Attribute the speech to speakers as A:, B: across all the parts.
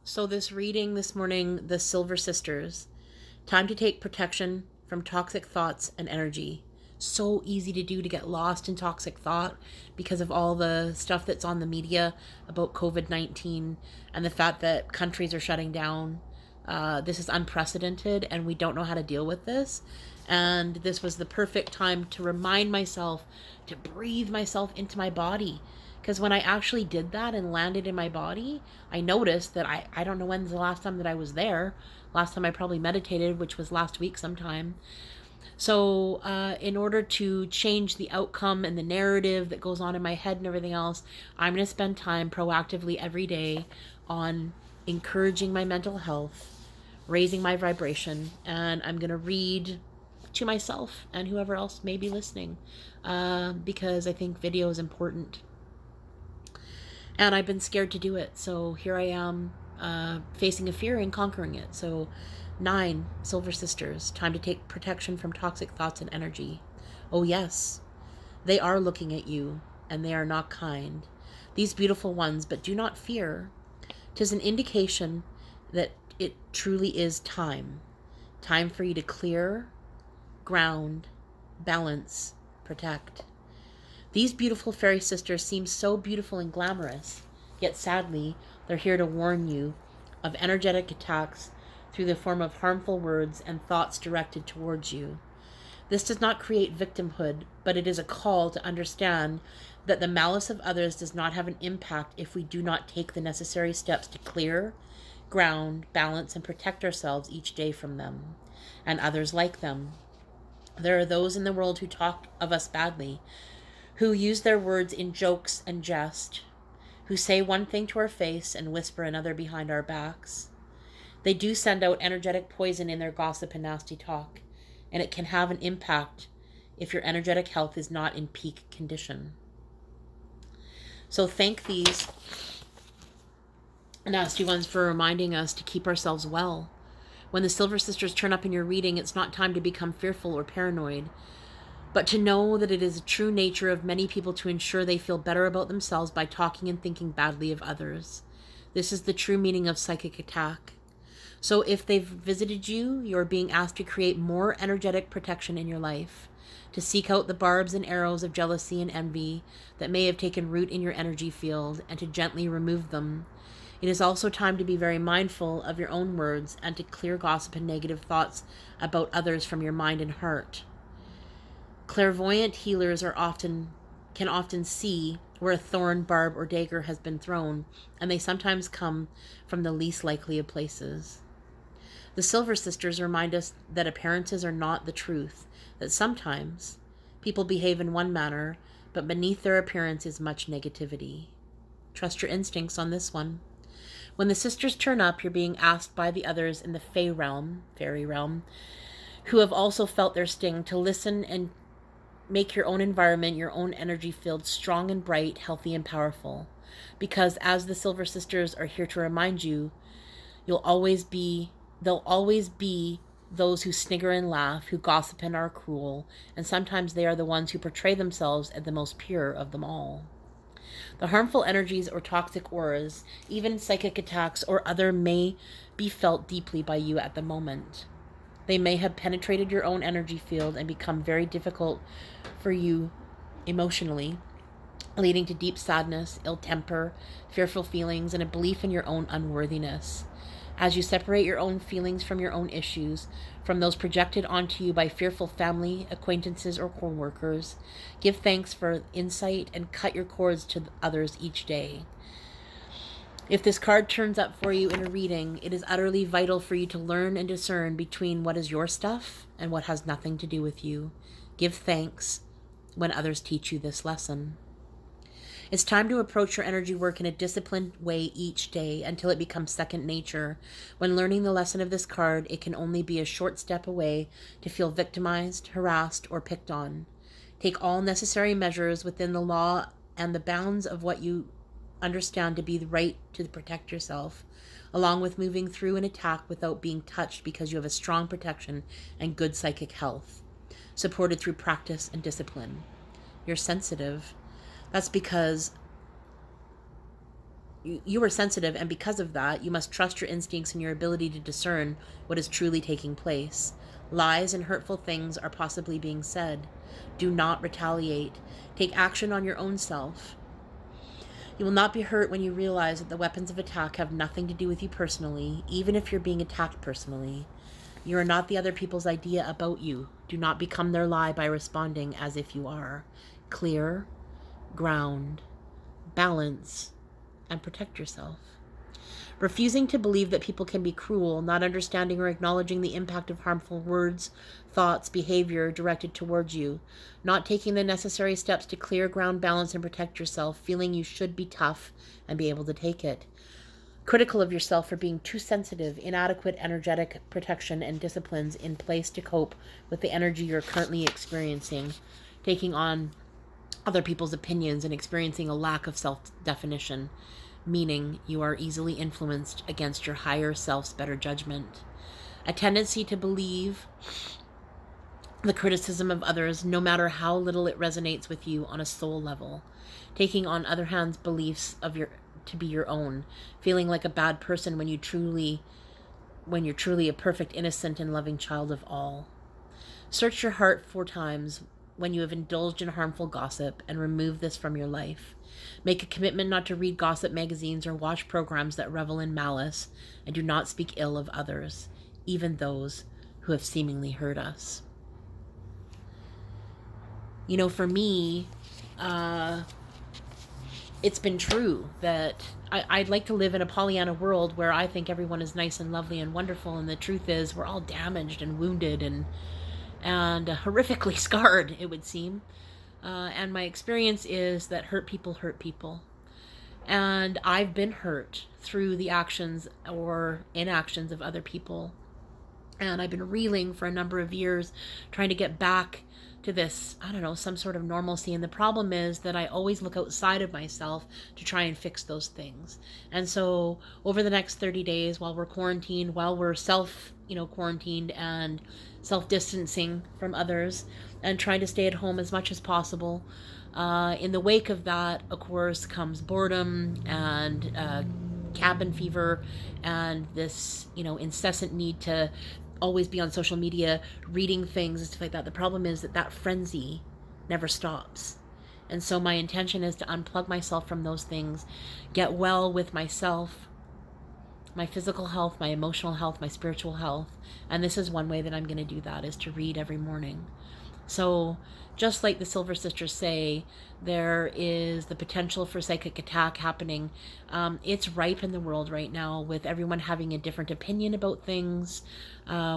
A: So, this reading this morning, The Silver Sisters, time to take protection from toxic thoughts and energy. So easy to do to get lost in toxic thought because of all the stuff that's on the media about COVID-19 and the fact that countries are shutting down. This is unprecedented and we don't know how to deal with this. And this was the perfect time to remind myself to breathe myself into my body. Because when I actually did that and landed in my body, I noticed that I don't know when's the last time that I was there. Last time I probably meditated, which was last week sometime. So, in order to change the outcome and the narrative that goes on in my head and everything else, I'm going to spend time proactively every day on encouraging my mental health, raising my vibration, and I'm going to read to myself and whoever else may be listening because I think video is important. And I've been scared to do it. So here I am facing a fear and conquering it. So 9, Silver Sisters, time to take protection from toxic thoughts and energy. Oh, yes, they are looking at you, and they are not kind. These beautiful ones, but do not fear. 'Tis an indication that it truly is time. Time for you to clear, ground, balance, protect. These beautiful fairy sisters seem so beautiful and glamorous, yet sadly, they're here to warn you of energetic attacks through the form of harmful words and thoughts directed towards you. This does not create victimhood, but it is a call to understand that the malice of others does not have an impact if we do not take the necessary steps to clear, ground, balance, and protect ourselves each day from them and others like them. There are those in the world who talk of us badly, who use their words in jokes and jest, who say one thing to our face and whisper another behind our backs. They do send out energetic poison in their gossip and nasty talk, and it can have an impact if your energetic health is not in peak condition. So thank these nasty ones for reminding us to keep ourselves well. When the Silver Sisters turn up in your reading, it's not time to become fearful or paranoid, but to know that it is a true nature of many people to ensure they feel better about themselves by talking and thinking badly of others. This is the true meaning of psychic attack. So if they've visited you, you're being asked to create more energetic protection in your life, to seek out the barbs and arrows of jealousy and envy that may have taken root in your energy field and to gently remove them. It is also time to be very mindful of your own words and to clear gossip and negative thoughts about others from your mind and heart. Clairvoyant healers can often see where a thorn, barb, or dagger has been thrown, and they sometimes come from the least likely of places. The Silver Sisters remind us that appearances are not the truth, that sometimes people behave in one manner, but beneath their appearance is much negativity. Trust your instincts on this one. When the sisters turn up, you're being asked by the others in the fairy realm, who have also felt their sting, to listen and make your own environment, your own energy field strong and bright, healthy and powerful. Because as the Silver Sisters are here to remind you, they'll always be those who snigger and laugh, who gossip and are cruel, and sometimes they are the ones who portray themselves as the most pure of them all. The harmful energies or toxic auras, even psychic attacks or other, may be felt deeply by you at the moment. They may have penetrated your own energy field and become very difficult for you emotionally, leading to deep sadness, ill temper, fearful feelings, and a belief in your own unworthiness. As you separate your own feelings from your own issues, from those projected onto you by fearful family, acquaintances, or co-workers, give thanks for insight and cut your cords to others each day. If this card turns up for you in a reading, it is utterly vital for you to learn and discern between what is your stuff and what has nothing to do with you. Give thanks when others teach you this lesson. It's time to approach your energy work in a disciplined way each day until it becomes second nature. When learning the lesson of this card, it can only be a short step away to feel victimized, harassed, or picked on. Take all necessary measures within the law and the bounds of what you understand to be the right to protect yourself, along with moving through an attack without being touched because you have a strong protection and good psychic health, supported through practice and discipline. You're sensitive. That's because you are sensitive, and because of that, you must trust your instincts and your ability to discern what is truly taking place. Lies and hurtful things are possibly being said. Do not retaliate. Take action on your own self. You will not be hurt when you realize that the weapons of attack have nothing to do with you personally, even if you're being attacked personally. You are not the other people's idea about you. Do not become their lie by responding as if you are. Clear, ground, balance, and protect yourself. Refusing to believe that people can be cruel, not understanding or acknowledging the impact of harmful words, thoughts, behavior directed towards you, not taking the necessary steps to clear ground, balance, and protect yourself, feeling you should be tough and be able to take it. Critical of yourself for being too sensitive, inadequate energetic protection and disciplines in place to cope with the energy you're currently experiencing, taking on other people's opinions and experiencing a lack of self-definition, meaning you are easily influenced against your higher self's better judgment. A tendency to believe the criticism of others, no matter how little it resonates with you on a soul level. Taking on other hands' beliefs of your to be your own, feeling like a bad person when you're truly a perfect, innocent, and loving child of all. Search your heart 4 times when you have indulged in harmful gossip and remove this from your life. Make a commitment not to read gossip magazines or watch programs that revel in malice, and do not speak ill of others, even those who have seemingly hurt us. You know, for me, it's been true that I'd like to live in a Pollyanna world where I think everyone is nice and lovely and wonderful, and the truth is we're all damaged and wounded and horrifically scarred, it would seem. And my experience is that hurt people hurt people. And I've been hurt through the actions or inactions of other people. And I've been reeling for a number of years, trying to get back to this, I don't know, some sort of normalcy. And the problem is that I always look outside of myself to try and fix those things. And so over the next 30 days, while we're quarantined, while we're quarantined and self-distancing from others and trying to stay at home as much as possible, in the wake of that, of course, comes boredom and cabin fever and this, incessant need to always be on social media, reading things and stuff like that. The problem is that frenzy never stops. And so my intention is to unplug myself from those things, get well with myself, my physical health, my emotional health, my spiritual health. And this is one way that I'm going to do that, is to read every morning. So just like the Silver Sisters say, there is the potential for psychic attack happening. It's ripe in the world right now, with everyone having a different opinion about things,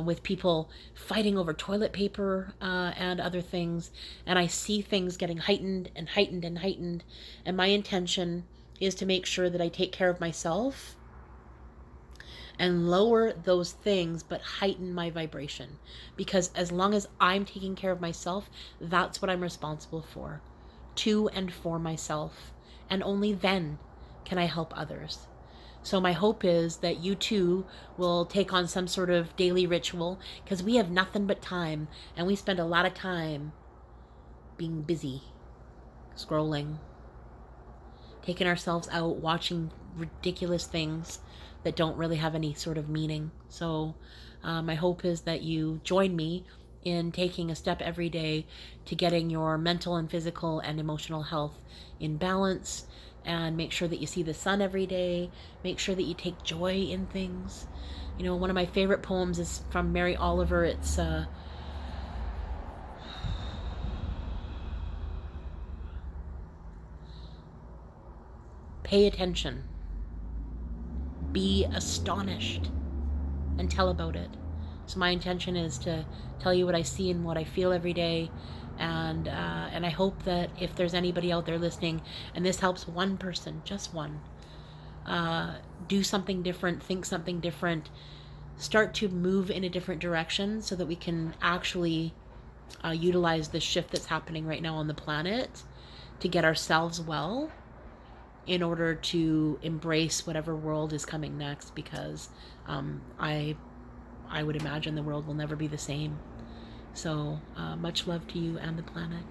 A: with people fighting over toilet paper and other things. And I see things getting heightened and heightened and heightened. And my intention is to make sure that I take care of myself and lower those things, but heighten my vibration. Because as long as I'm taking care of myself, that's what I'm responsible for, to and for myself. And only then can I help others. So my hope is that you too will take on some sort of daily ritual, because we have nothing but time, and we spend a lot of time being busy, scrolling, taking ourselves out, watching ridiculous things that don't really have any sort of meaning. So my hope is that you join me in taking a step every day to getting your mental and physical and emotional health in balance, and make sure that you see the sun every day. Make sure that you take joy in things. One of my favorite poems is from Mary Oliver. It's pay attention, be astonished, and tell about it. So my intention is to tell you what I see and what I feel every day. And I hope that if there's anybody out there listening and this helps one person, just one, do something different, think something different, start to move in a different direction, so that we can actually utilize the shift that's happening right now on the planet to get ourselves well, in order to embrace whatever world is coming next. Because I would imagine the world will never be the same. So much love to you and the planet.